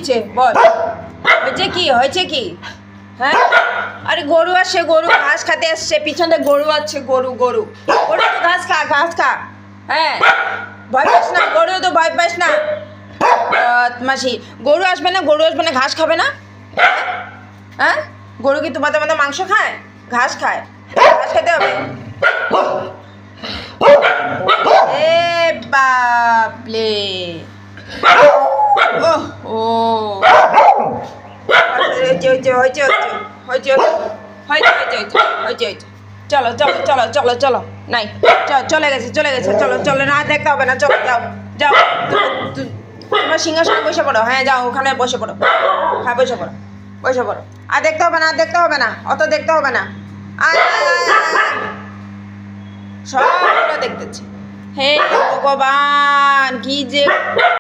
হয়েছে বল, হয়েছে কি হ্যাঁ? আরে গরু আসছে, গরু ঘাস খেতে আসছে, পিছনে গরু আছে, গরু গরু গরু তো ঘাস খা, ঘাস খা। হ্যাঁ, ভয় পাস না, গরু তো ভয় পাস না। মাসি, গরু আসবে না, গরু আসবে না, ঘাস খাবে না? হ্যাঁ, গরু কি তোমাদের মতো মাংস খায়? ঘাস খায়, ঘাস খেতে হবে। এ বাপলে, ও চলো চলো চলো চলো চলো, নাই চলে গেছে চলে গেছে, চলো চলো, না দেখতে হবে না, চলো যাও যাও, তোমার সিংহাসনে বসে পড়ো। হ্যাঁ যাও, ওখানে বসে পড়ো, হ্যাঁ বসে পড়ো, বসে পড়ো। আর দেখতে হবে না, দেখতে হবে না, অত দেখতে হবে না। সবগুলো দেখতেছি। হে ভগবান, কি যে